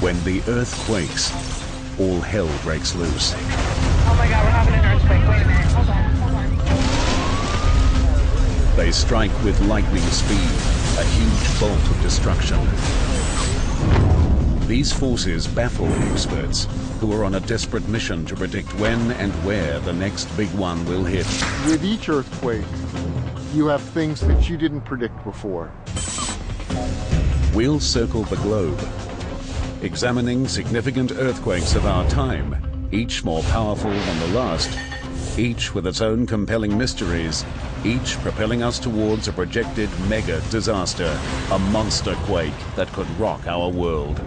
When the earth quakes, all hell breaks loose. Oh my God, we're having an earthquake. Wait a minute. Hold on, hold on. They strike with lightning speed, a huge bolt of destruction. These forces baffle experts who are on a desperate mission to predict when and where the next big one will hit. With each earthquake, you have things that you didn't predict before. We'll circle the globe, examining significant earthquakes of our time, each more powerful than the last, each with its own compelling mysteries, each propelling us towards a projected mega disaster, a monster quake that could rock our world.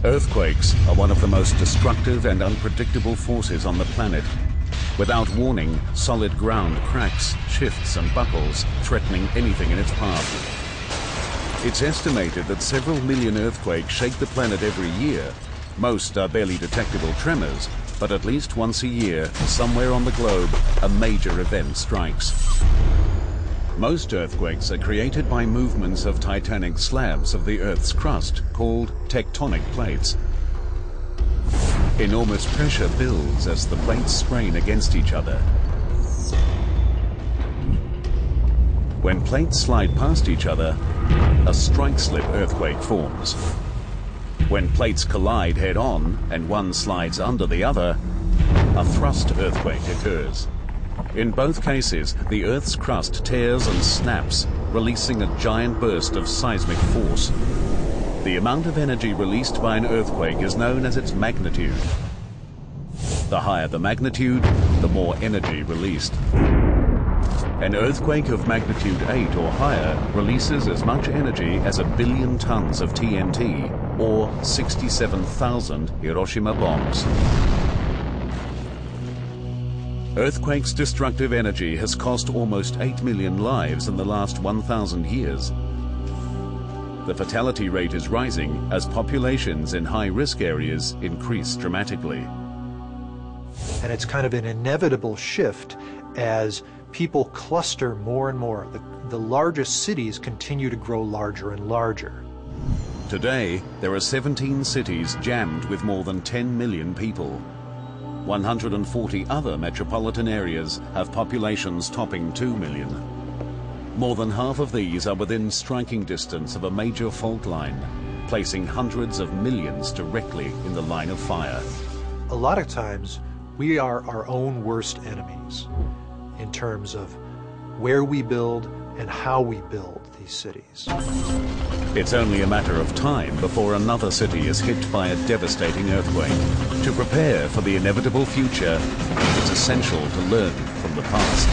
Earthquakes are one of the most destructive and unpredictable forces on the planet. Without warning, solid ground cracks, shifts and buckles, threatening anything in its path. It's estimated that several million earthquakes shake the planet every year. Most are barely detectable tremors, but at least once a year, somewhere on the globe, a major event strikes. Most earthquakes are created by movements of titanic slabs of the Earth's crust, called tectonic plates. Enormous pressure builds as the plates strain against each other. When plates slide past each other, a strike-slip earthquake forms. When plates collide head-on and one slides under the other, a thrust earthquake occurs. In both cases, the Earth's crust tears and snaps, releasing a giant burst of seismic force. The amount of energy released by an earthquake is known as its magnitude. The higher the magnitude, the more energy released. An earthquake of magnitude 8 or higher releases as much energy as 1 billion tons of TNT, or 67,000 Hiroshima bombs. Earthquakes' destructive energy has cost almost 8 million lives in the last 1,000 years. The fatality rate is rising as populations in high-risk areas increase dramatically. And it's kind of an inevitable shift as people cluster more and more. The largest cities continue to grow larger and larger. Today, there are 17 cities jammed with more than 10 million people. 140 other metropolitan areas have populations topping 2 million. More than half of these are within striking distance of a major fault line, placing hundreds of millions directly in the line of fire. A lot of times, we are our own worst enemies in terms of where we build and how we build these cities. It's only a matter of time before another city is hit by a devastating earthquake. To prepare for the inevitable future, it's essential to learn from the past.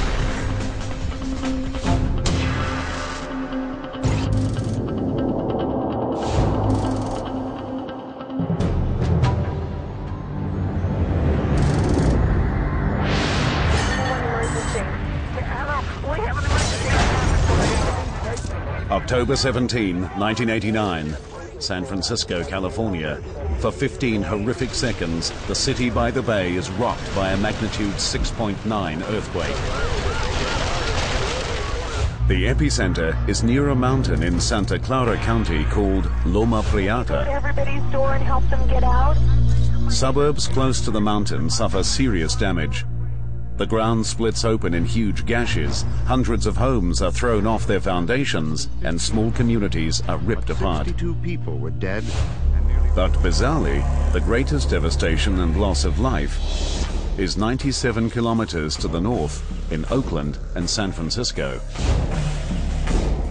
October 17, 1989, San Francisco, California. For 15 horrific seconds, the city by the bay is rocked by a magnitude 6.9 earthquake. The epicenter is near a mountain in Santa Clara County called Loma Prieta. Go to everybody's door and help them get out. Suburbs close to the mountain suffer serious damage. The ground splits open in huge gashes, hundreds of homes are thrown off their foundations, and small communities are ripped apart. 62 people were dead. But bizarrely, the greatest devastation and loss of life is 97 kilometers to the north in Oakland and San Francisco.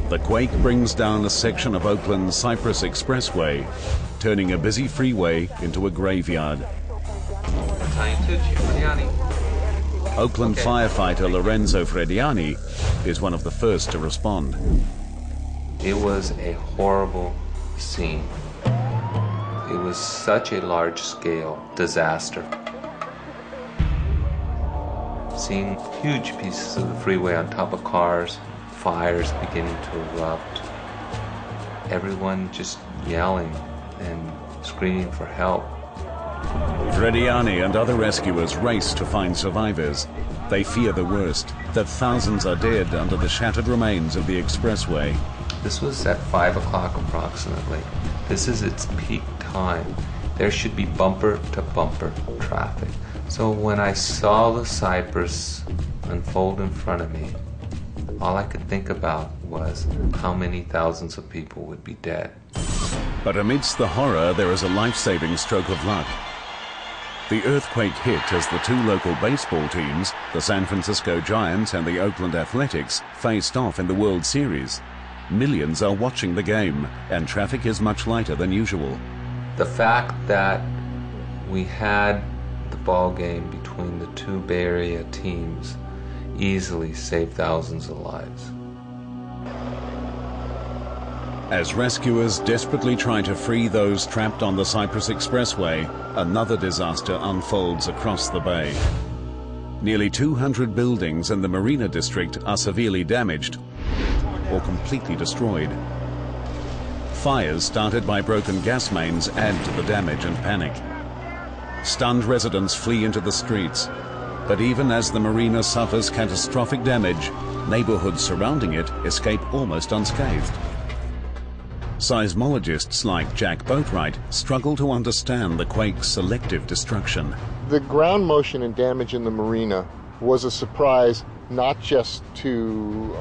The quake brings down a section of Oakland's Cypress Expressway, turning a busy freeway into a graveyard. Oakland firefighter Lorenzo Frediani is one of the first to respond. It was a horrible scene. It was such a large-scale disaster. Seeing huge pieces of the freeway on top of cars, fires beginning to erupt, everyone just yelling and screaming for help. Frediani and other rescuers race to find survivors. They fear the worst, that thousands are dead under the shattered remains of the expressway. This was at 5 o'clock approximately. This is its peak time. There should be bumper-to-bumper traffic. So when I saw the Cypress unfold in front of me, all I could think about was how many thousands of people would be dead. But amidst the horror, there is a life-saving stroke of luck. The earthquake hit as the two local baseball teams, the San Francisco Giants and the Oakland Athletics, faced off in the World Series. Millions are watching the game, and traffic is much lighter than usual. The fact that we had the ball game between the two Bay Area teams easily saved thousands of lives. As rescuers desperately try to free those trapped on the Cypress Expressway, another disaster unfolds across the bay. Nearly 200 buildings in the Marina District are severely damaged or completely destroyed. Fires started by broken gas mains add to the damage and panic. Stunned residents flee into the streets. But even as the marina suffers catastrophic damage, neighborhoods surrounding it escape almost unscathed. Seismologists like Jack Boatwright struggle to understand the quake's selective destruction. The ground motion and damage in the marina was a surprise not just to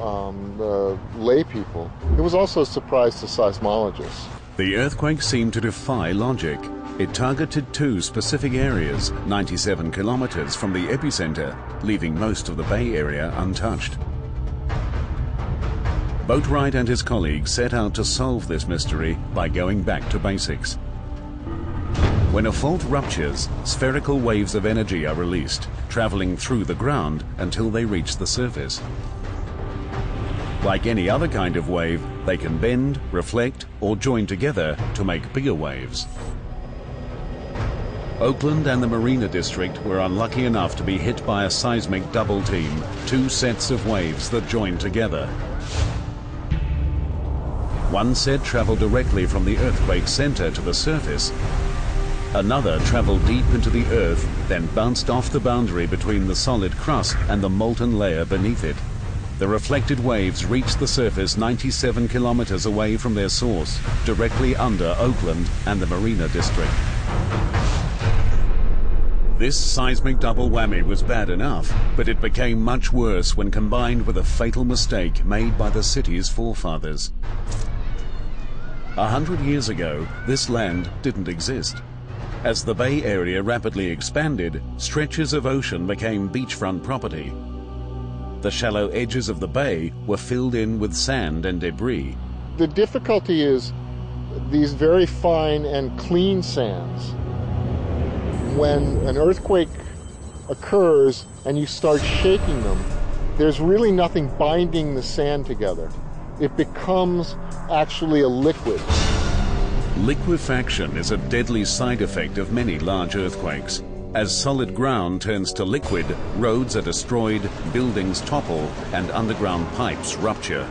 the lay people. It was also a surprise to seismologists. The earthquake seemed to defy logic. It targeted two specific areas, 97 kilometers from the epicenter, leaving most of the Bay Area untouched. Boatwright and his colleagues set out to solve this mystery by going back to basics. When a fault ruptures, spherical waves of energy are released, traveling through the ground until they reach the surface. Like any other kind of wave, they can bend, reflect, or join together to make bigger waves. Oakland and the Marina District were unlucky enough to be hit by a seismic double team, two sets of waves that joined together. One set traveled directly from the earthquake center to the surface. Another traveled deep into the earth, then bounced off the boundary between the solid crust and the molten layer beneath it. The reflected waves reached the surface 97 kilometers away from their source, directly under Oakland and the Marina District. This seismic double whammy was bad enough, but it became much worse when combined with a fatal mistake made by the city's forefathers. 100 years ago, this land didn't exist. As the Bay Area rapidly expanded, stretches of ocean became beachfront property. The shallow edges of the bay were filled in with sand and debris. The difficulty is these very fine and clean sands. When an earthquake occurs and you start shaking them, there's really nothing binding the sand together. It becomes actually a liquid. Liquefaction is a deadly side effect of many large earthquakes. As solid ground turns to liquid, roads are destroyed, buildings topple, and underground pipes rupture.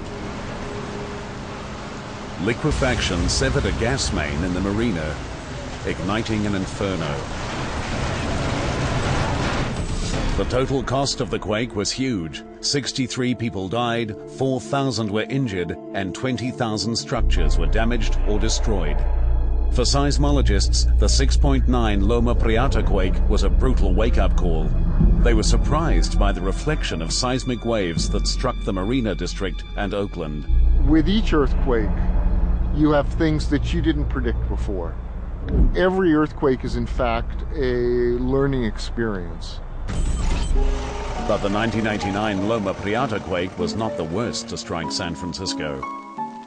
Liquefaction severed a gas main in the marina, igniting an inferno. The total cost of the quake was huge. 63 people died, 4,000 were injured, and 20,000 structures were damaged or destroyed. For seismologists, the 6.9 Loma Prieta quake was a brutal wake-up call. They were surprised by the reflection of seismic waves that struck the Marina District and Oakland. With each earthquake, you have things that you didn't predict before. Every earthquake is in fact a learning experience. But the 1999 Loma Prieta quake was not the worst to strike San Francisco.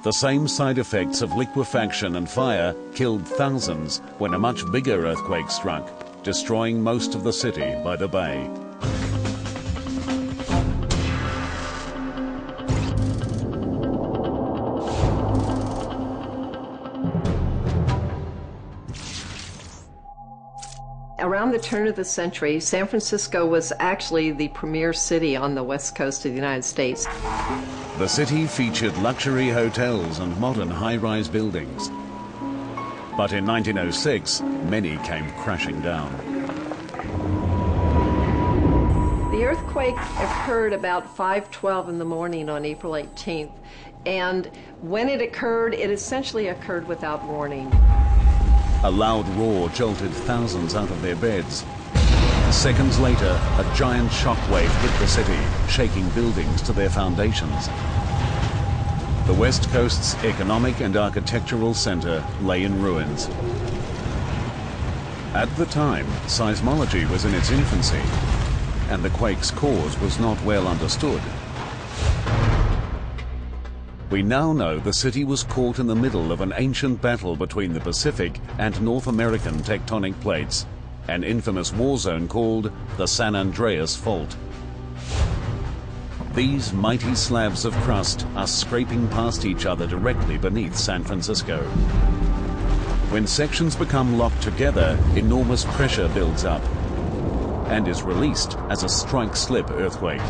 The same side effects of liquefaction and fire killed thousands when a much bigger earthquake struck, destroying most of the city by the bay. Around the turn of the century, San Francisco was actually the premier city on the west coast of the United States. The city featured luxury hotels and modern high-rise buildings. But in 1906, many came crashing down. The earthquake occurred about 5:12 in the morning on April 18th, and when it occurred, it essentially occurred without warning. A loud roar jolted thousands out of their beds. Seconds later, a giant shockwave hit the city, shaking buildings to their foundations. The West Coast's economic and architectural center lay in ruins. At the time, seismology was in its infancy, and the quake's cause was not well understood. We now know the city was caught in the middle of an ancient battle between the Pacific and North American tectonic plates, an infamous war zone called the San Andreas Fault. These mighty slabs of crust are scraping past each other directly beneath San Francisco. When sections become locked together, enormous pressure builds up and is released as a strike-slip earthquake.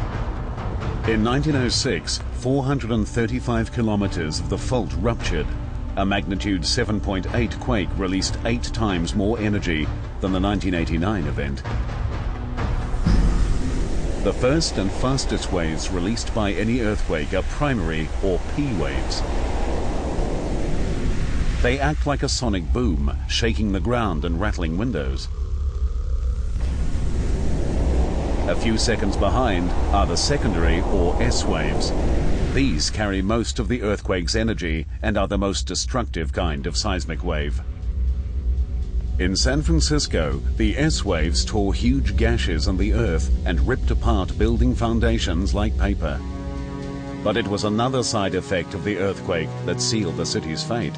In 1906, 435 kilometers of the fault ruptured. A magnitude 7.8 quake released 8 times more energy than the 1989 event. The first and fastest waves released by any earthquake are primary or P waves. They act like a sonic boom, shaking the ground and rattling windows. A few seconds behind are the secondary or S waves. These carry most of the earthquake's energy and are the most destructive kind of seismic wave. In San Francisco, the S waves tore huge gashes in the earth and ripped apart building foundations like paper. But it was another side effect of the earthquake that sealed the city's fate.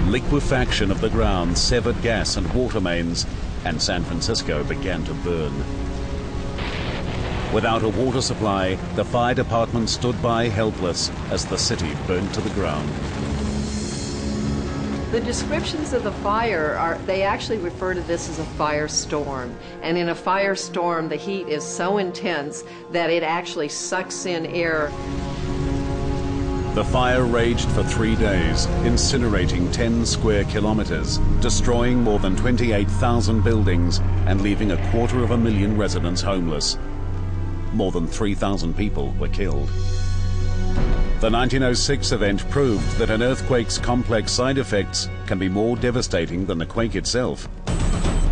Liquefaction of the ground severed gas and water mains, and San Francisco began to burn. Without a water supply, the fire department stood by helpless as the city burned to the ground. The descriptions of the fire they actually refer to this as a firestorm. And in a firestorm, the heat is so intense that it actually sucks in air. The fire raged for 3 days, incinerating 10 square kilometers, destroying more than 28,000 buildings and leaving 250,000 residents homeless. More than 3,000 people were killed. The 1906 event proved that an earthquake's complex side effects can be more devastating than the quake itself.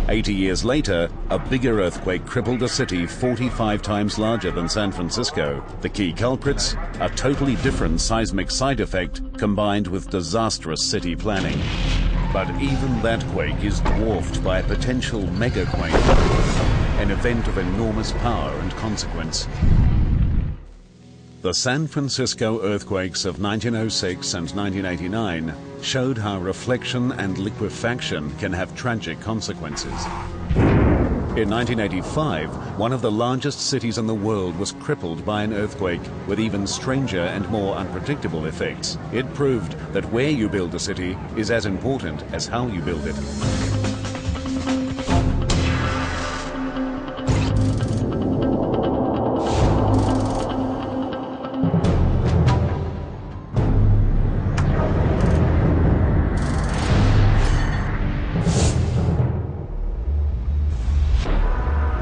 80 years later, a bigger earthquake crippled a city 45 times larger than San Francisco. The key culprits? A totally different seismic side effect combined with disastrous city planning. But even that quake is dwarfed by a potential mega-quake, an event of enormous power and consequence. The San Francisco earthquakes of 1906 and 1989 showed how reflection and liquefaction can have tragic consequences. In 1985, one of the largest cities in the world was crippled by an earthquake with even stranger and more unpredictable effects. It proved that where you build a city is as important as how you build it.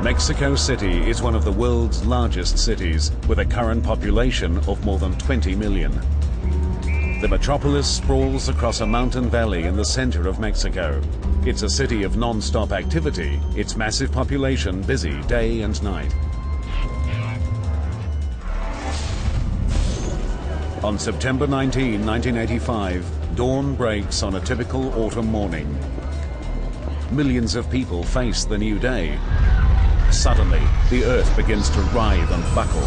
Mexico City is one of the world's largest cities, with a current population of more than 20 million. The metropolis sprawls across a mountain valley in the center of Mexico. It's a city of non-stop activity, its massive population busy day and night. On September 19, 1985, dawn breaks on a typical autumn morning. Millions of people face the new day. Suddenly, the earth begins to writhe and buckle.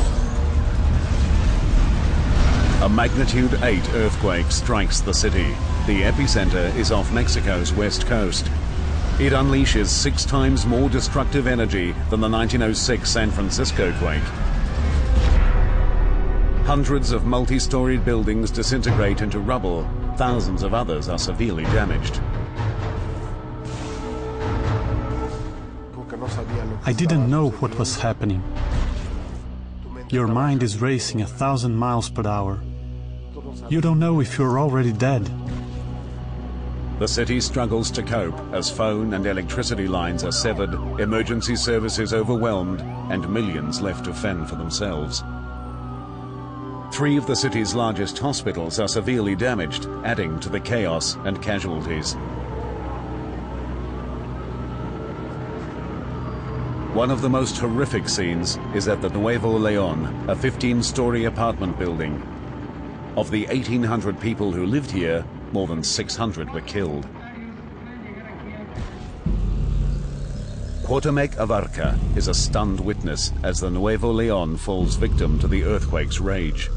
A magnitude 8 earthquake strikes the city. The epicenter is off Mexico's west coast. It unleashes 6 times more destructive energy than the 1906 San Francisco quake. Hundreds of multi-storied buildings disintegrate into rubble. Thousands of others are severely damaged. I didn't know what was happening. Your mind is racing 1,000 miles per hour. You don't know if you're already dead. The city struggles to cope as phone and electricity lines are severed, emergency services overwhelmed, and millions left to fend for themselves. 3 of the city's largest hospitals are severely damaged, adding to the chaos and casualties. One of the most horrific scenes is at the Nuevo León, a 15-story apartment building. Of the 1,800 people who lived here, more than 600 were killed. Cutremurele Abarca is a stunned witness as the Nuevo León falls victim to the earthquake's rage.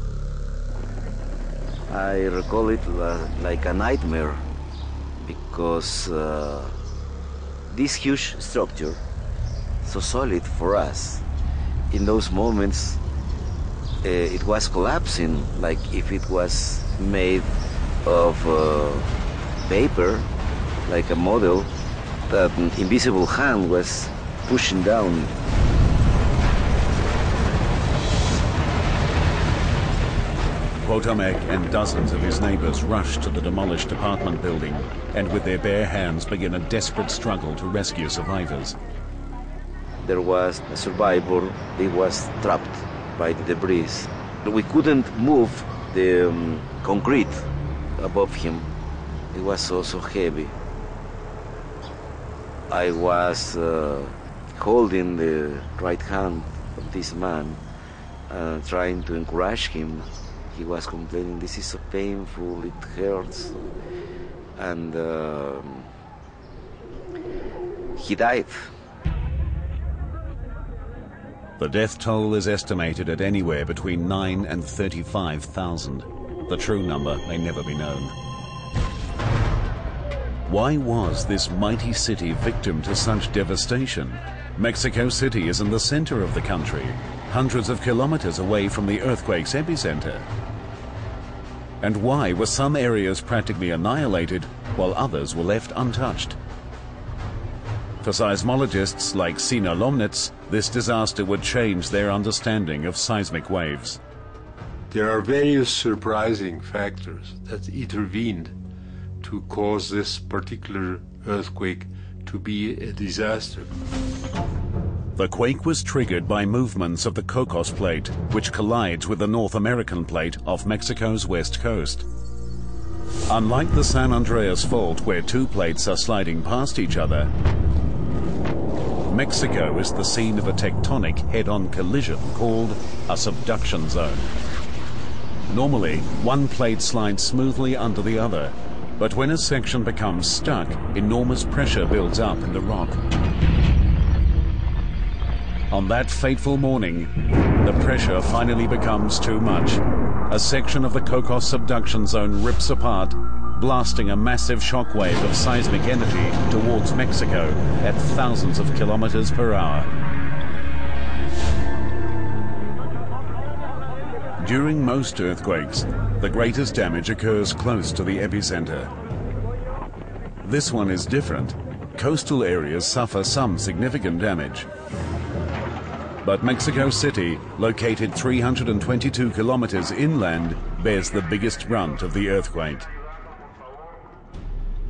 I recall it like a nightmare because this huge structure, so solid for us, in those moments it was collapsing like if it was made of paper, like a model that an invisible hand was pushing down. Cutremurele and dozens of his neighbors rush to the demolished apartment building and with their bare hands begin a desperate struggle to rescue survivors. There was a survivor, he was trapped by the debris. We couldn't move the concrete above him. It was so heavy. I was holding the right hand of this man, trying to encourage him. He was complaining, "This is so painful, it hurts." And he died. The death toll is estimated at anywhere between 9 and 35,000. The true number may never be known. Why was this mighty city victim to such devastation? Mexico City is in the center of the country, hundreds of kilometers away from the earthquake's epicenter. And why were some areas practically annihilated while others were left untouched? For seismologists like Sina Lomnitz, this disaster would change their understanding of seismic waves. There are various surprising factors that intervened to cause this particular earthquake to be a disaster. The quake was triggered by movements of the Cocos Plate, which collides with the North American Plate off Mexico's west coast. Unlike the San Andreas Fault, where 2 plates are sliding past each other, Mexico is the scene of a tectonic head-on collision called a subduction zone. Normally, one plate slides smoothly under the other, but when a section becomes stuck, enormous pressure builds up in the rock. On that fateful morning, the pressure finally becomes too much. A section of the Cocos subduction zone rips apart, blasting a massive shockwave of seismic energy towards Mexico at thousands of kilometers per hour. During most earthquakes, the greatest damage occurs close to the epicenter. This one is different. Coastal areas suffer some significant damage. But Mexico City, located 322 kilometers inland, bears the biggest brunt of the earthquake.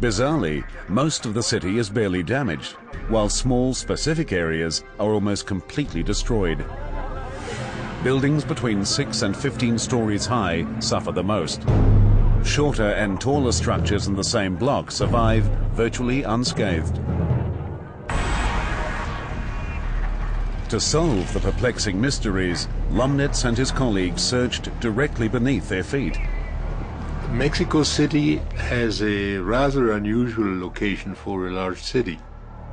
Bizarrely, most of the city is barely damaged, while small specific areas are almost completely destroyed. Buildings between 6 and 15 stories high suffer the most. Shorter and taller structures in the same block survive virtually unscathed. To solve the perplexing mysteries, Lomnitz and his colleagues searched directly beneath their feet. Mexico City has a rather unusual location for a large city.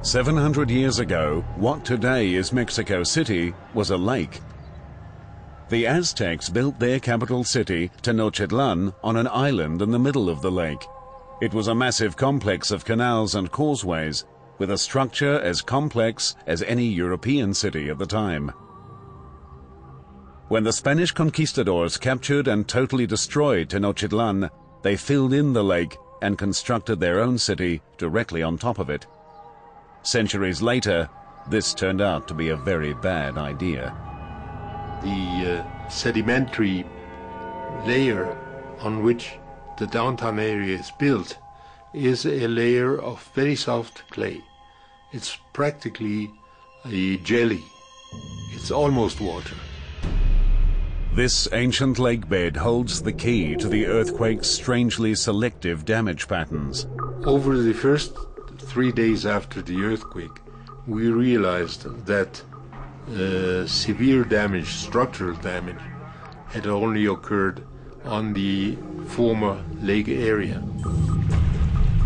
700 years ago, what today is Mexico City was a lake. The Aztecs built their capital city, Tenochtitlan, on an island in the middle of the lake. It was a massive complex of canals and causeways, with a structure as complex as any European city at the time. When the Spanish conquistadors captured and totally destroyed Tenochtitlan, they filled in the lake and constructed their own city directly on top of it. Centuries later, this turned out to be a very bad idea. The sedimentary layer on which the downtown area is built is a layer of very soft clay. It's practically a jelly. It's almost water. This ancient lake bed holds the key to the earthquake's strangely selective damage patterns. Over the first 3 days after the earthquake, we realized that severe damage, structural damage, had only occurred on the former lake area.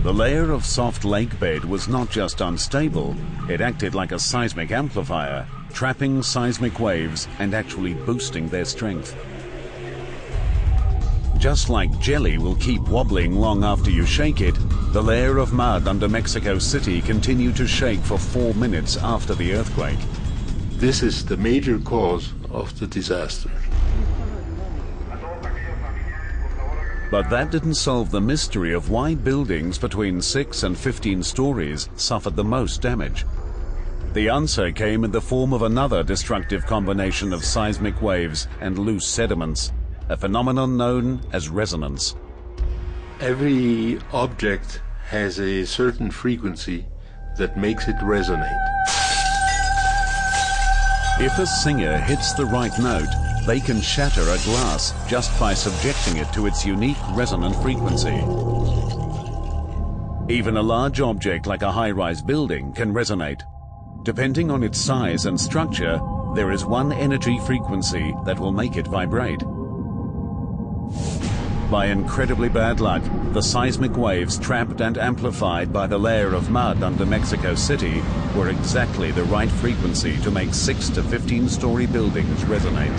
The layer of soft lake bed was not just unstable, it acted like a seismic amplifier, trapping seismic waves and actually boosting their strength. Just like jelly will keep wobbling long after you shake it, the layer of mud under Mexico City continued to shake for 4 minutes after the earthquake. This is the major cause of the disaster. But that didn't solve the mystery of why buildings between 6 and 15 stories suffered the most damage. The answer came in the form of another destructive combination of seismic waves and loose sediments, a phenomenon known as resonance. Every object has a certain frequency that makes it resonate. If a singer hits the right note, they can shatter a glass just by subjecting it to its unique resonant frequency. Even a large object like a high-rise building can resonate. Depending on its size and structure, there is one energy frequency that will make it vibrate. By incredibly bad luck, the seismic waves trapped and amplified by the layer of mud under Mexico City were exactly the right frequency to make 6 to 15-story buildings resonate.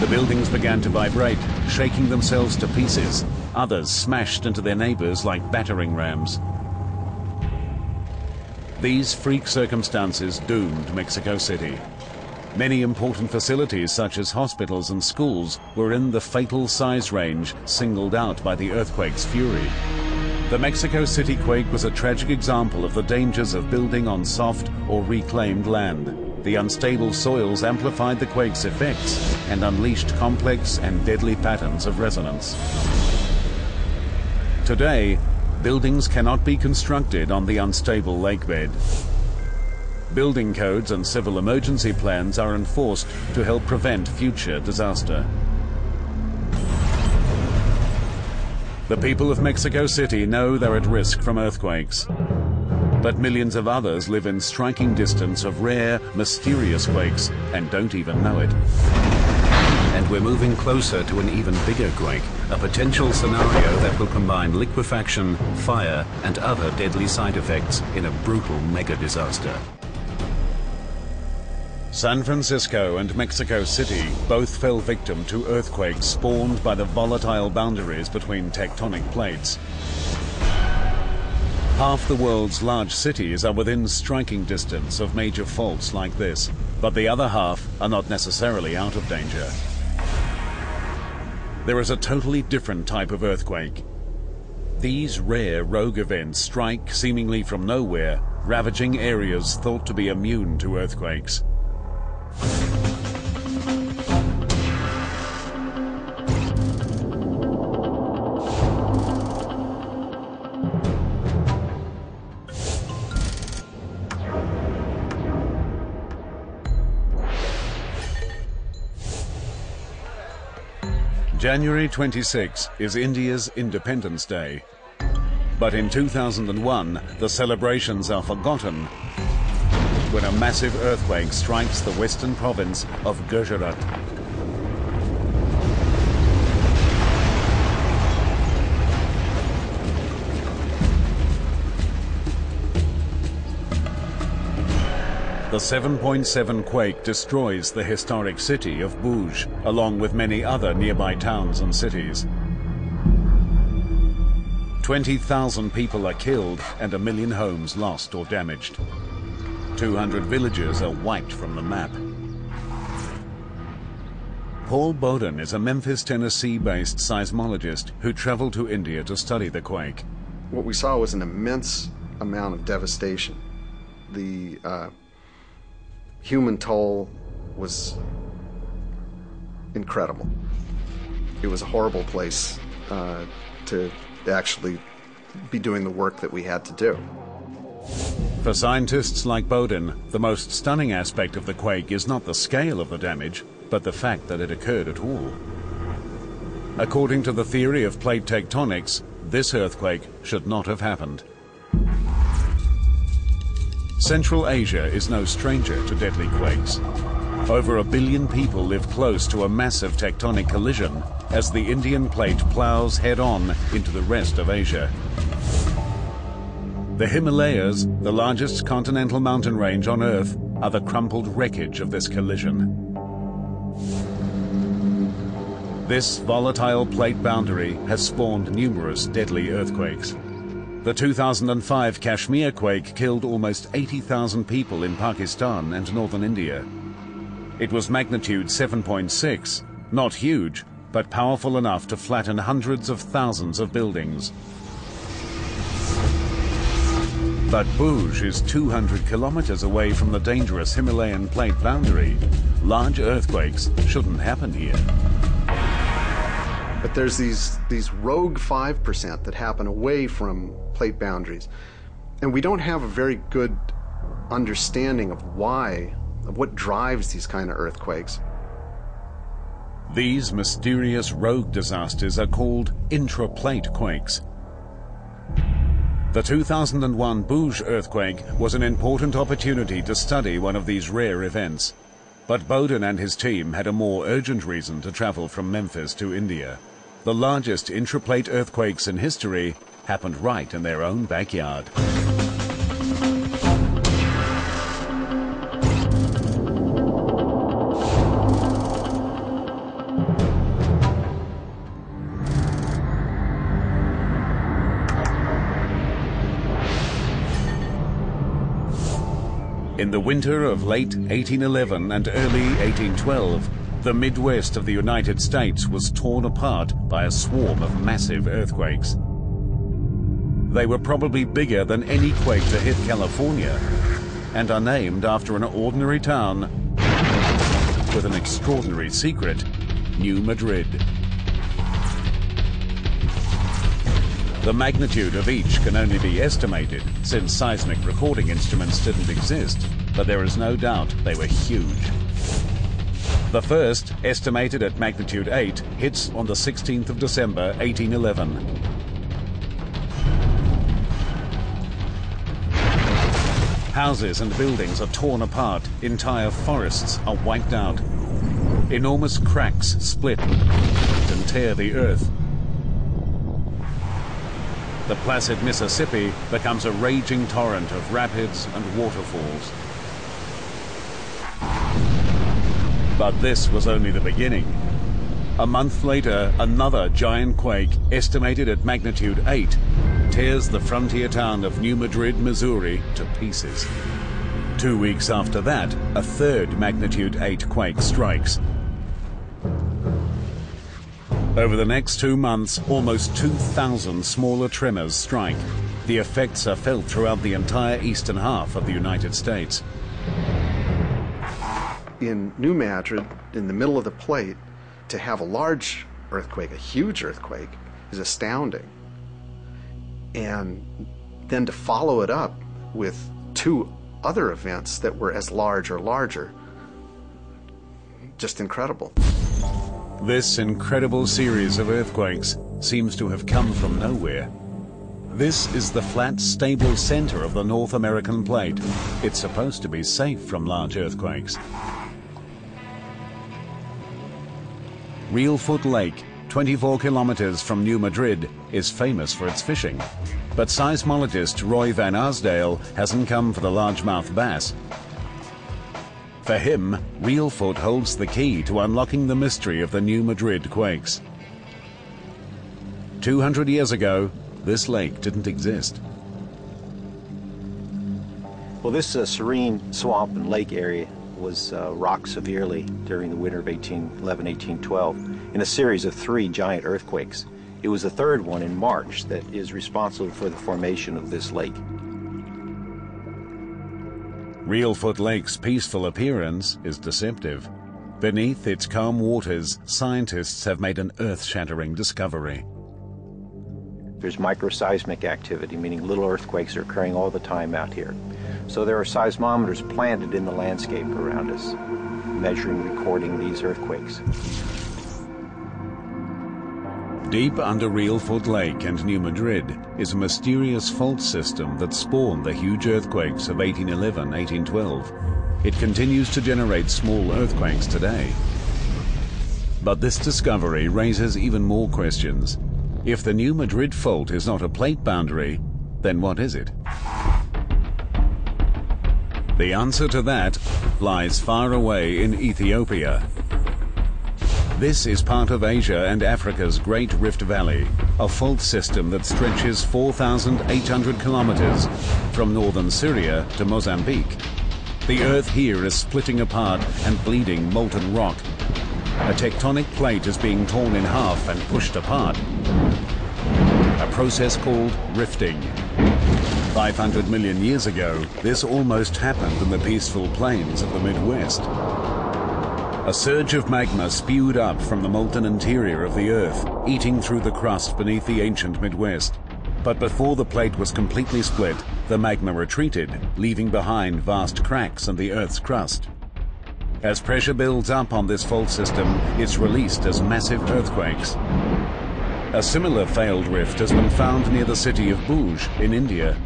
The buildings began to vibrate, shaking themselves to pieces. Others smashed into their neighbors like battering rams. These freak circumstances doomed Mexico City. Many important facilities such as hospitals and schools were in the fatal size range singled out by the earthquake's fury. The Mexico City quake was a tragic example of the dangers of building on soft or reclaimed land. The unstable soils amplified the quake's effects and unleashed complex and deadly patterns of resonance. Today, buildings cannot be constructed on the unstable lakebed. Building codes and civil emergency plans are enforced to help prevent future disaster. The people of Mexico City know they're at risk from earthquakes. But millions of others live in striking distance of rare, mysterious quakes and don't even know it. And we're moving closer to an even bigger quake, a potential scenario that will combine liquefaction, fire, and other deadly side effects in a brutal mega-disaster. San Francisco and Mexico City both fell victim to earthquakes spawned by the volatile boundaries between tectonic plates. Half the world's large cities are within striking distance of major faults like this, but the other half are not necessarily out of danger. There is a totally different type of earthquake. These rare rogue events strike seemingly from nowhere, ravaging areas thought to be immune to earthquakes. January 26 is India's Independence Day. But in 2001, the celebrations are forgotten when a massive earthquake strikes the western province of Gujarat. The 7.7 quake destroys the historic city of Bhuj, along with many other nearby towns and cities. 20,000 people are killed and 1 million homes lost or damaged. 200 villages are wiped from the map. Paul Bowden is a Memphis, Tennessee-based seismologist who traveled to India to study the quake. What we saw was an immense amount of devastation. The human toll was incredible. It was a horrible place to actually be doing the work that we had to do. For scientists like Bowden, the most stunning aspect of the quake is not the scale of the damage, but the fact that it occurred at all. According to the theory of plate tectonics, this earthquake should not have happened. Central Asia is no stranger to deadly quakes. Over 1 billion people live close to a massive tectonic collision as the Indian plate plows head-on into the rest of Asia. The Himalayas, the largest continental mountain range on Earth, are the crumpled wreckage of this collision. This volatile plate boundary has spawned numerous deadly earthquakes. The 2005 Kashmir quake killed almost 80,000 people in Pakistan and northern India. It was magnitude 7.6, not huge, but powerful enough to flatten hundreds of thousands of buildings. But Bhuj is 200 kilometers away from the dangerous Himalayan plate boundary. Large earthquakes shouldn't happen here. But there's these rogue 5% that happen away from plate boundaries. And we don't have a very good understanding of what drives these kind of earthquakes. These mysterious rogue disasters are called intraplate quakes. The 2001 Bhuj earthquake was an important opportunity to study one of these rare events. But Bowden and his team had a more urgent reason to travel from Memphis to India. The largest intraplate earthquakes in history happened right in their own backyard. In the winter of late 1811 and early 1812, the Midwest of the United States was torn apart by a swarm of massive earthquakes. They were probably bigger than any quake to hit California, and are named after an ordinary town with an extraordinary secret, New Madrid. The magnitude of each can only be estimated, since seismic recording instruments didn't exist, but there is no doubt they were huge. The first, estimated at magnitude 8, hits on the 16th of December, 1811. Houses and buildings are torn apart, entire forests are wiped out. Enormous cracks split and tear the earth. The placid Mississippi becomes a raging torrent of rapids and waterfalls. But this was only the beginning. A month later, another giant quake, estimated at magnitude 8, tears the frontier town of New Madrid, Missouri, to pieces. 2 weeks after that, a third magnitude 8 quake strikes. Over the next 2 months, almost 2,000 smaller tremors strike. The effects are felt throughout the entire eastern half of the United States. In New Madrid, in the middle of the plate, to have a large earthquake, a huge earthquake, is astounding. And then to follow it up with 2 other events that were as large or larger, just incredible. This incredible series of earthquakes seems to have come from nowhere. This is the flat, stable center of the North American plate. It's supposed to be safe from large earthquakes. Reelfoot Lake, 24 kilometers from New Madrid, is famous for its fishing. But seismologist Roy Van Arsdale hasn't come for the largemouth bass. For him, Reelfoot holds the key to unlocking the mystery of the New Madrid quakes. 200 years ago, this lake didn't exist. Well, this serene swamp and lake area was rocked severely during the winter of 1811-1812 in a series of 3 giant earthquakes. It was the third one in March that is responsible for the formation of this lake. Reelfoot Lake's peaceful appearance is deceptive. Beneath its calm waters, scientists have made an earth-shattering discovery. There's microseismic activity, meaning little earthquakes are occurring all the time out here. So there are seismometers planted in the landscape around us, measuring, recording these earthquakes. Deep under Reelfoot Lake and New Madrid is a mysterious fault system that spawned the huge earthquakes of 1811, 1812. It continues to generate small earthquakes today. But this discovery raises even more questions. If the New Madrid fault is not a plate boundary, then what is it? The answer to that lies far away in Ethiopia. This is part of Asia and Africa's Great Rift Valley, a fault system that stretches 4,800 kilometers from northern Syria to Mozambique. The earth here is splitting apart and bleeding molten rock. A tectonic plate is being torn in half and pushed apart, a process called rifting. 500 million years ago, this almost happened in the peaceful plains of the Midwest. A surge of magma spewed up from the molten interior of the Earth, eating through the crust beneath the ancient Midwest. But before the plate was completely split, the magma retreated, leaving behind vast cracks in the Earth's crust. As pressure builds up on this fault system, it's released as massive earthquakes. A similar failed rift has been found near the city of Bhuj in India.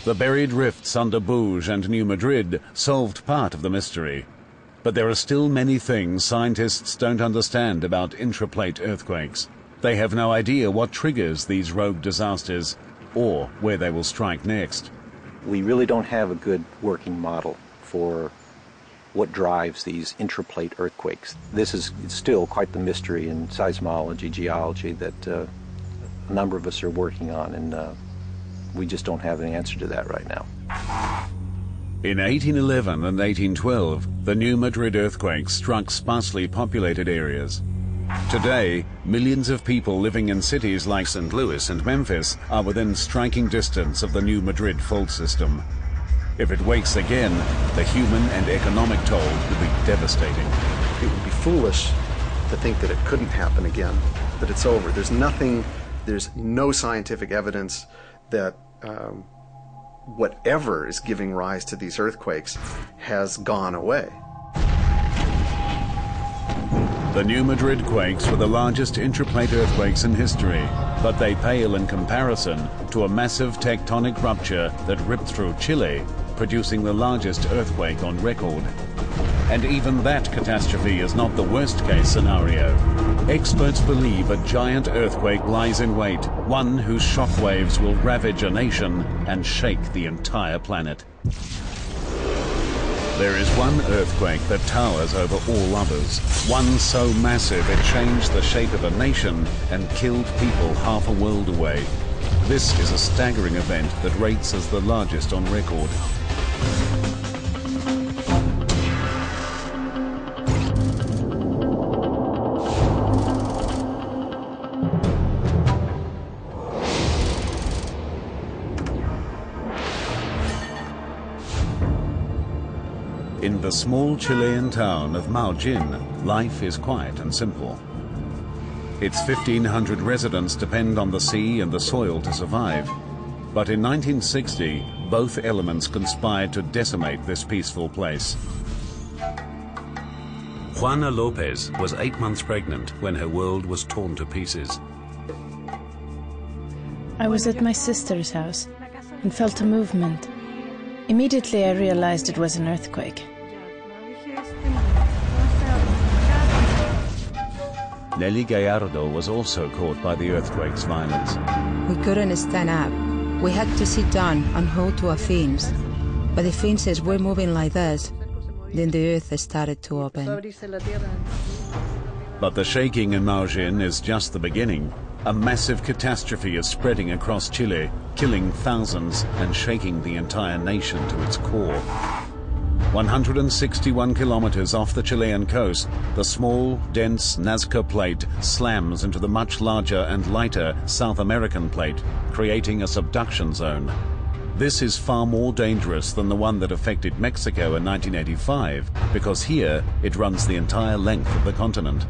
The buried rifts under Bhuj and New Madrid solved part of the mystery. But there are still many things scientists don't understand about intraplate earthquakes. They have no idea what triggers these rogue disasters or where they will strike next. We really don't have a good working model for what drives these intraplate earthquakes. This is still quite the mystery in seismology, geology that a number of us are working on, and we just don't have an answer to that right now. In 1811 and 1812, the New Madrid earthquake struck sparsely populated areas. Today, millions of people living in cities like St. Louis and Memphis are within striking distance of the New Madrid fault system. If it wakes again, the human and economic toll will be devastating. It would be foolish to think that it couldn't happen again, that it's over. There's no scientific evidence that whatever is giving rise to these earthquakes has gone away. The New Madrid quakes were the largest intraplate earthquakes in history, but they pale in comparison to a massive tectonic rupture that ripped through Chile, producing the largest earthquake on record. And even that catastrophe is not the worst-case scenario. Experts believe a giant earthquake lies in wait, one whose shockwaves will ravage a nation and shake the entire planet. There is one earthquake that towers over all others, one so massive it changed the shape of a nation and killed people half a world away. This is a staggering event that rates as the largest on record. In the small Chilean town of Maullín, life is quiet and simple. Its 1,500 residents depend on the sea and the soil to survive. But in 1960, both elements conspired to decimate this peaceful place. Juana Lopez was 8 months pregnant when her world was torn to pieces. I was at my sister's house and felt a movement. Immediately I realized it was an earthquake. Nelly Gallardo was also caught by the earthquake's violence. We couldn't stand up. We had to sit down and hold to our fins. But the fins were moving like this. Then the earth started to open. But the shaking in Maullín is just the beginning. A massive catastrophe is spreading across Chile, killing thousands and shaking the entire nation to its core. 161 kilometers off the Chilean coast, the small, dense Nazca plate slams into the much larger and lighter South American plate, creating a subduction zone. This is far more dangerous than the one that affected Mexico in 1985, because here it runs the entire length of the continent.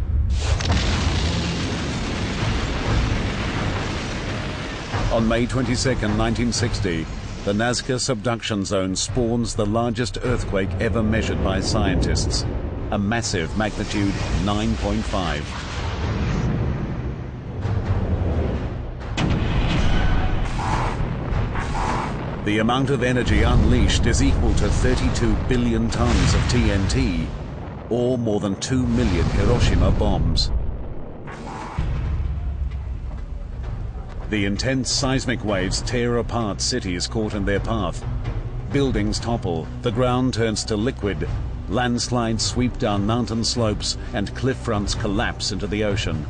On May 22, 1960, the Nazca subduction zone spawns the largest earthquake ever measured by scientists, a massive magnitude 9.5. The amount of energy unleashed is equal to 32 billion tons of TNT, or more than 2 million Hiroshima bombs. The intense seismic waves tear apart cities caught in their path. Buildings topple, the ground turns to liquid, landslides sweep down mountain slopes, and cliff fronts collapse into the ocean.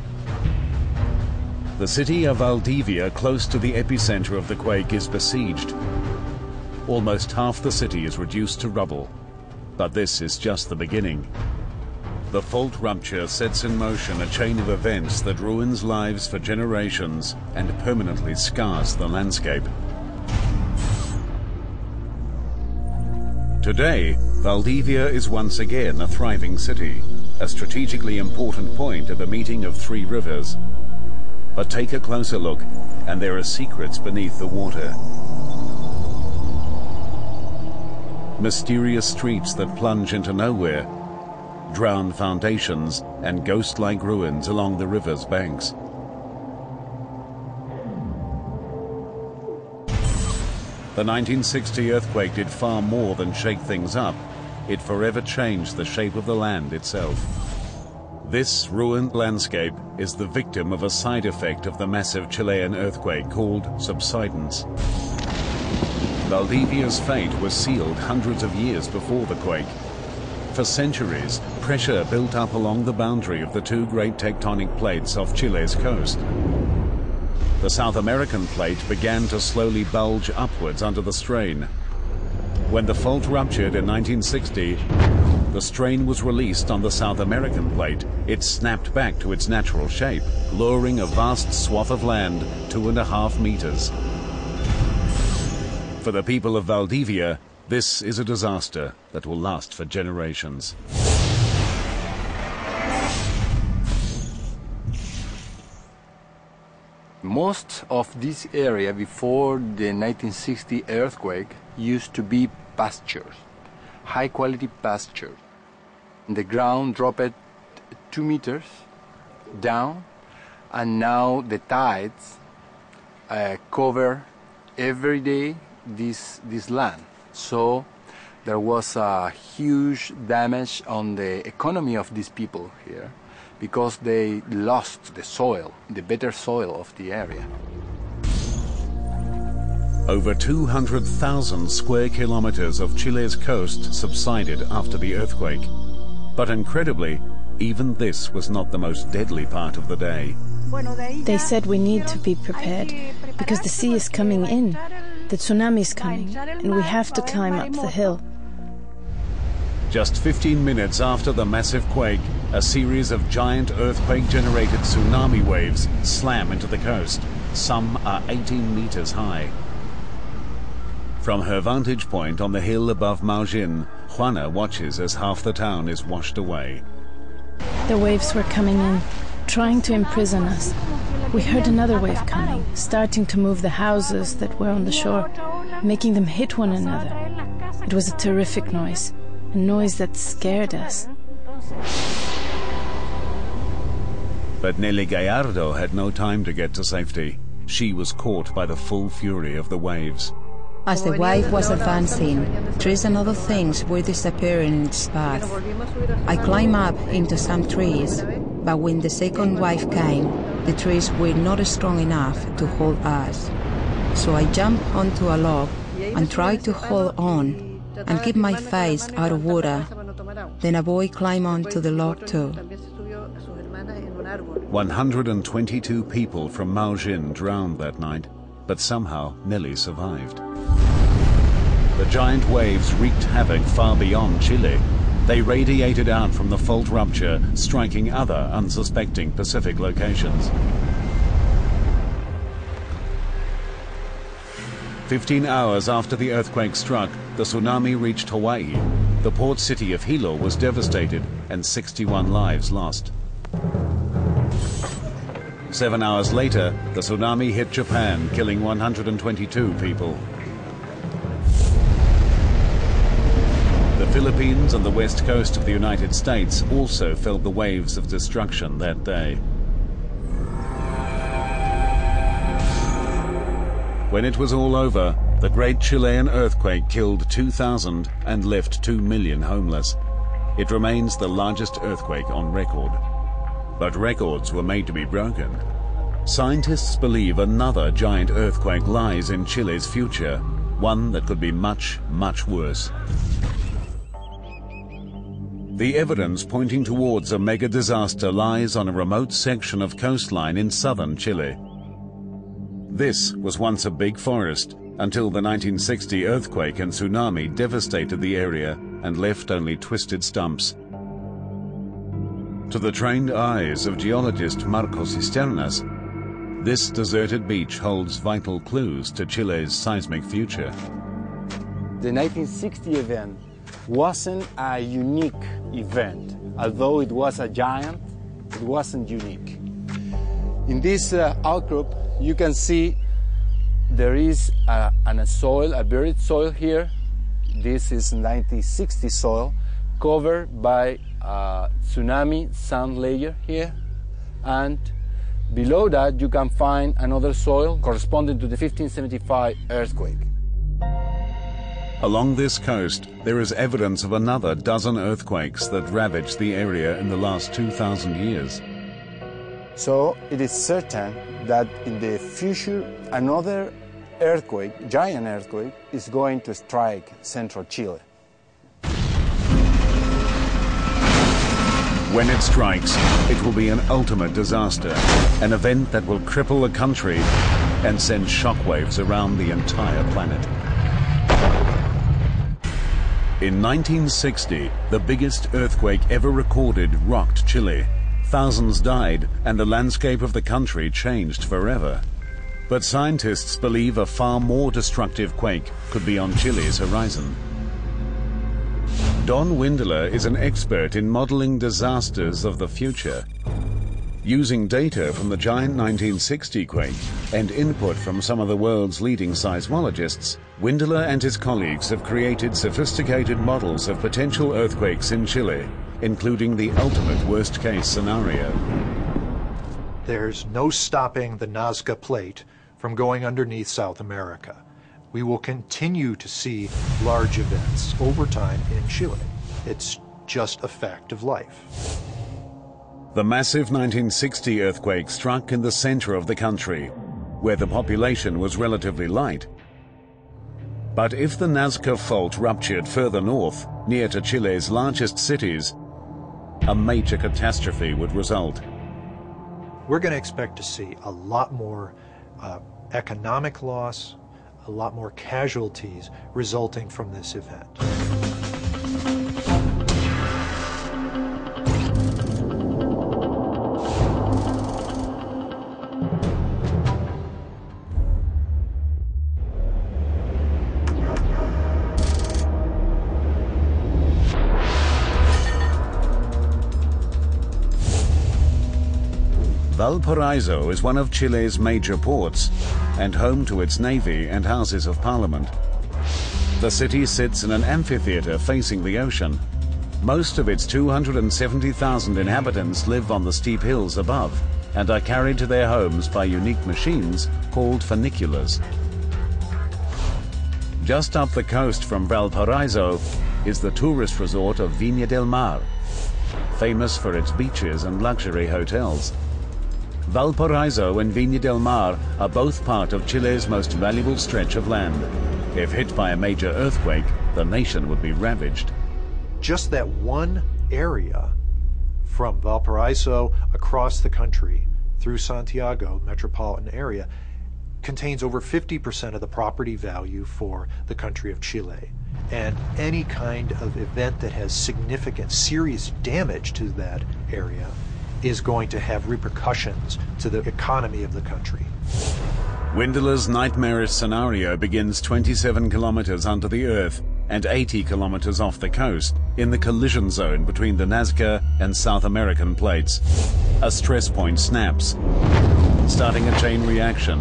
The city of Valdivia, close to the epicenter of the quake, is besieged. Almost half the city is reduced to rubble. But this is just the beginning. The fault rupture sets in motion a chain of events that ruins lives for generations and permanently scars the landscape. Today, Valdivia is once again a thriving city, a strategically important point at the meeting of three rivers. But take a closer look, and there are secrets beneath the water. Mysterious streets that plunge into nowhere, drowned foundations, and ghost-like ruins along the river's banks. The 1960 earthquake did far more than shake things up. It forever changed the shape of the land itself. This ruined landscape is the victim of a side effect of the massive Chilean earthquake called subsidence. Valdivia's fate was sealed hundreds of years before the quake. For centuries, pressure built up along the boundary of the two great tectonic plates off Chile's coast. The South American plate began to slowly bulge upwards under the strain. When the fault ruptured in 1960, the strain was released on the South American plate. It snapped back to its natural shape, luring a vast swath of land 2.5 meters. For the people of Valdivia, this is a disaster that will last for generations. Most of this area before the 1960 earthquake used to be pastures, high-quality pastures. The ground dropped 2 meters down, and now the tides cover every day this land. So there was a huge damage on the economy of these people here, because they lost the soil, the better soil of the area. Over 200,000 square kilometers of Chile's coast subsided after the earthquake. But incredibly, even this was not the most deadly part of the day. They said we need to be prepared because the sea is coming in, the tsunami is coming, and we have to climb up the hill. Just 15 minutes after the massive quake, a series of giant earthquake-generated tsunami waves slam into the coast. Some are 18 meters high. From her vantage point on the hill above Maujin, Juana watches as half the town is washed away. The waves were coming in, trying to imprison us. We heard another wave coming, starting to move the houses that were on the shore, making them hit one another. It was a terrific noise, a noise that scared us. But Nelly Gallardo had no time to get to safety. She was caught by the full fury of the waves. As the wave was advancing, trees and other things were disappearing in its path. I climbed up into some trees, but when the second wave came, the trees were not strong enough to hold us. So I jumped onto a log and tried to hold on and keep my face out of water. Then a boy climbed onto the log too. 122 people from Maujin drowned that night, but somehow Nelly survived. The giant waves wreaked havoc far beyond Chile. They radiated out from the fault rupture, striking other unsuspecting Pacific locations. 15 hours after the earthquake struck, the tsunami reached Hawaii. The port city of Hilo was devastated and 61 lives lost. 7 hours later, the tsunami hit Japan, killing 122 people. The Philippines and the west coast of the United States also felt the waves of destruction that day. When it was all over, the great Chilean earthquake killed 2,000 and left 2 million homeless. It remains the largest earthquake on record. But records were made to be broken. Scientists believe another giant earthquake lies in Chile's future, one that could be much, much worse. The evidence pointing towards a mega disaster lies on a remote section of coastline in southern Chile. This was once a big forest until the 1960 earthquake and tsunami devastated the area and left only twisted stumps. To the trained eyes of geologist Marco Cisternas, this deserted beach holds vital clues to Chile's seismic future. The 1960 event wasn't a unique event. Although it was a giant, it wasn't unique. In this outcrop, you can see there is a buried soil here. This is 1960 soil covered by a tsunami sand layer here. And below that, you can find another soil corresponding to the 1575 earthquake. Along this coast, there is evidence of another dozen earthquakes that ravaged the area in the last 2,000 years. So it is certain that in the future, another earthquake, giant earthquake, is going to strike central Chile. When it strikes, it will be an ultimate disaster, an event that will cripple the country and send shockwaves around the entire planet. In 1960, the biggest earthquake ever recorded rocked Chile. Thousands died, and the landscape of the country changed forever. But scientists believe a far more destructive quake could be on Chile's horizon. Don Windeler is an expert in modeling disasters of the future. Using data from the giant 1960 quake and input from some of the world's leading seismologists, Windeler and his colleagues have created sophisticated models of potential earthquakes in Chile, including the ultimate worst-case scenario. There's no stopping the Nazca Plate from going underneath South America. We will continue to see large events over time in Chile. It's just a fact of life. The massive 1960 earthquake struck in the center of the country, where the population was relatively light. But if the Nazca Fault ruptured further north, near to Chile's largest cities, a major catastrophe would result. We're going to expect to see a lot more economic loss, a lot more casualties resulting from this event. Valparaiso is one of Chile's major ports and home to its navy and houses of parliament. The city sits in an amphitheater facing the ocean. Most of its 270,000 inhabitants live on the steep hills above and are carried to their homes by unique machines called funiculars. Just up the coast from Valparaiso is the tourist resort of Viña del Mar, famous for its beaches and luxury hotels. Valparaiso and Viña del Mar are both part of Chile's most valuable stretch of land. If hit by a major earthquake, the nation would be ravaged. Just that one area from Valparaiso across the country through Santiago metropolitan area contains over 50% of the property value for the country of Chile. And any kind of event that has significant, serious damage to that area is going to have repercussions to the economy of the country. Windeler's nightmarish scenario begins 27 kilometers under the earth and 80 kilometers off the coast in the collision zone between the Nazca and South American plates. A stress point snaps. starting a chain reaction.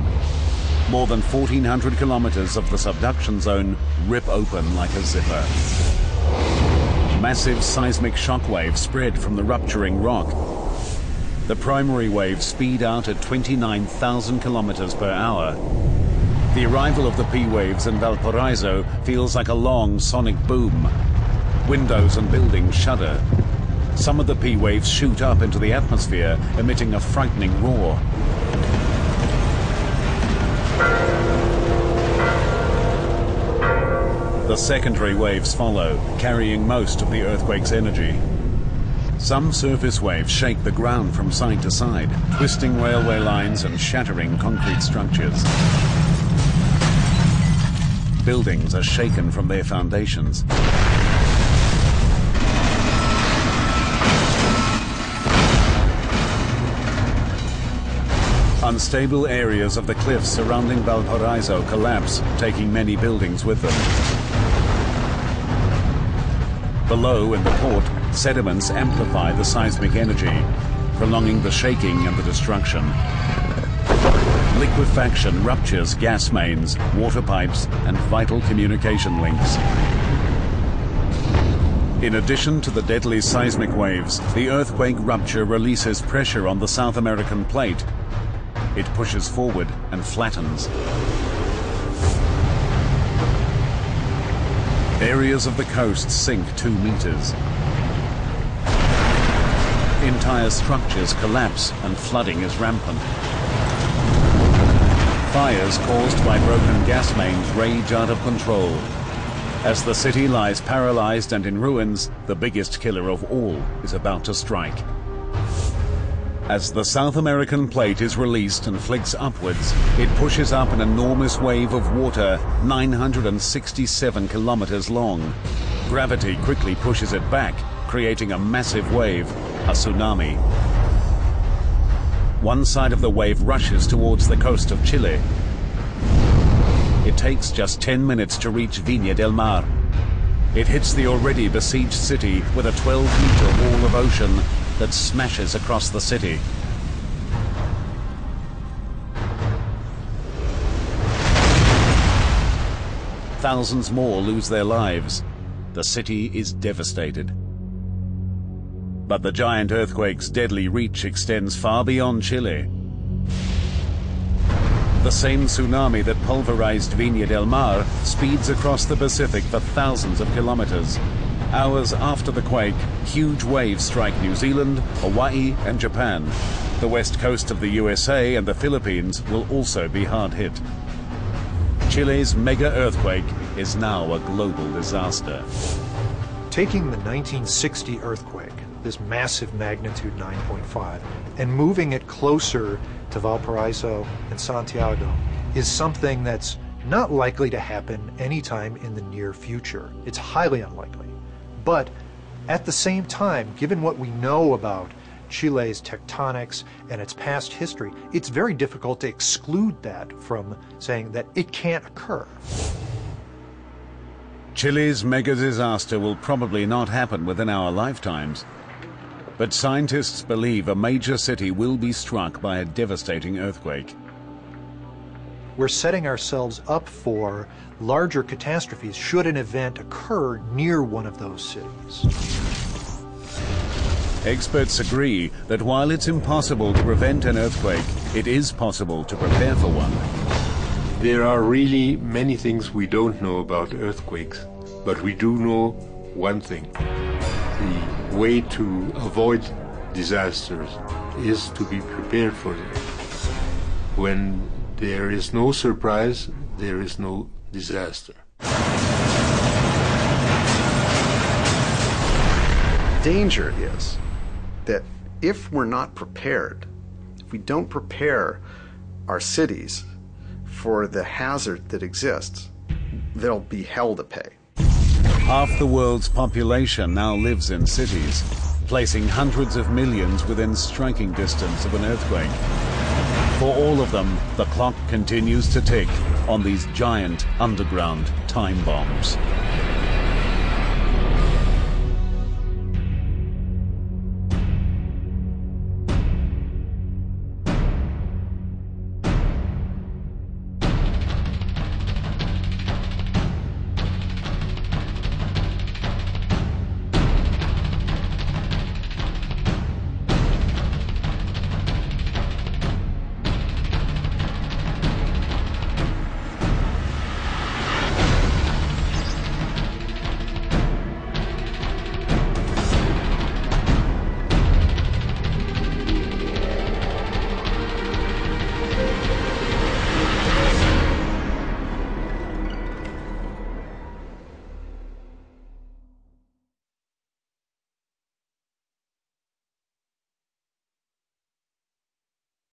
More than 1,400 kilometers of the subduction zone rip open like a zipper. Massive seismic shock waves spread from the rupturing rock. The primary waves speed out at 29,000 kilometers per hour. The arrival of the P waves in Valparaiso feels like a long sonic boom. Windows and buildings shudder. Some of the P waves shoot up into the atmosphere, emitting a frightening roar. The secondary waves follow, carrying most of the earthquake's energy. Some surface waves shake the ground from side to side, twisting railway lines and shattering concrete structures. Buildings are shaken from their foundations. Unstable areas of the cliffs surrounding Valparaiso collapse, taking many buildings with them. Below, in the port, sediments amplify the seismic energy, prolonging the shaking and the destruction. Liquefaction ruptures gas mains, water pipes, and vital communication links. In addition to the deadly seismic waves, the earthquake rupture releases pressure on the South American plate. It pushes forward and flattens. Areas of the coast sink 2 meters. Entire structures collapse and flooding is rampant. Fires caused by broken gas mains rage out of control. As the city lies paralyzed and in ruins, the biggest killer of all is about to strike. As the South American plate is released and flicks upwards, it pushes up an enormous wave of water 967 kilometers long. Gravity quickly pushes it back, creating a massive wave, a tsunami. One side of the wave rushes towards the coast of Chile. It takes just 10 minutes to reach Viña del Mar. It hits the already besieged city with a 12-meter wall of ocean that smashes across the city. Thousands more lose their lives. The city is devastated. But the giant earthquake's deadly reach extends far beyond Chile. The same tsunami that pulverized Viña del Mar speeds across the Pacific for thousands of kilometers. Hours after the quake, huge waves strike New Zealand, Hawaii, and Japan. The west coast of the USA and the Philippines will also be hard hit. Chile's mega earthquake is now a global disaster. Taking the 1960 earthquake, this massive magnitude 9.5, and moving it closer to Valparaiso and Santiago is something that's not likely to happen anytime in the near future. It's highly unlikely. But at the same time, given what we know about Chile's tectonics and its past history, it's very difficult to exclude that from saying that it can't occur. Chile's mega disaster will probably not happen within our lifetimes. But scientists believe a major city will be struck by a devastating earthquake. We're setting ourselves up for larger catastrophes should an event occur near one of those cities. Experts agree that while it's impossible to prevent an earthquake, it is possible to prepare for one. There are really many things we don't know about earthquakes, but we do know one thing. The way to avoid disasters is to be prepared for them. When there is no surprise, there is no disaster. Danger is that if we're not prepared, if we don't prepare our cities for the hazard that exists, they'll be hell to pay. Half the world's population now lives in cities, placing hundreds of millions within striking distance of an earthquake. For all of them, the clock continues to tick on these giant underground time bombs.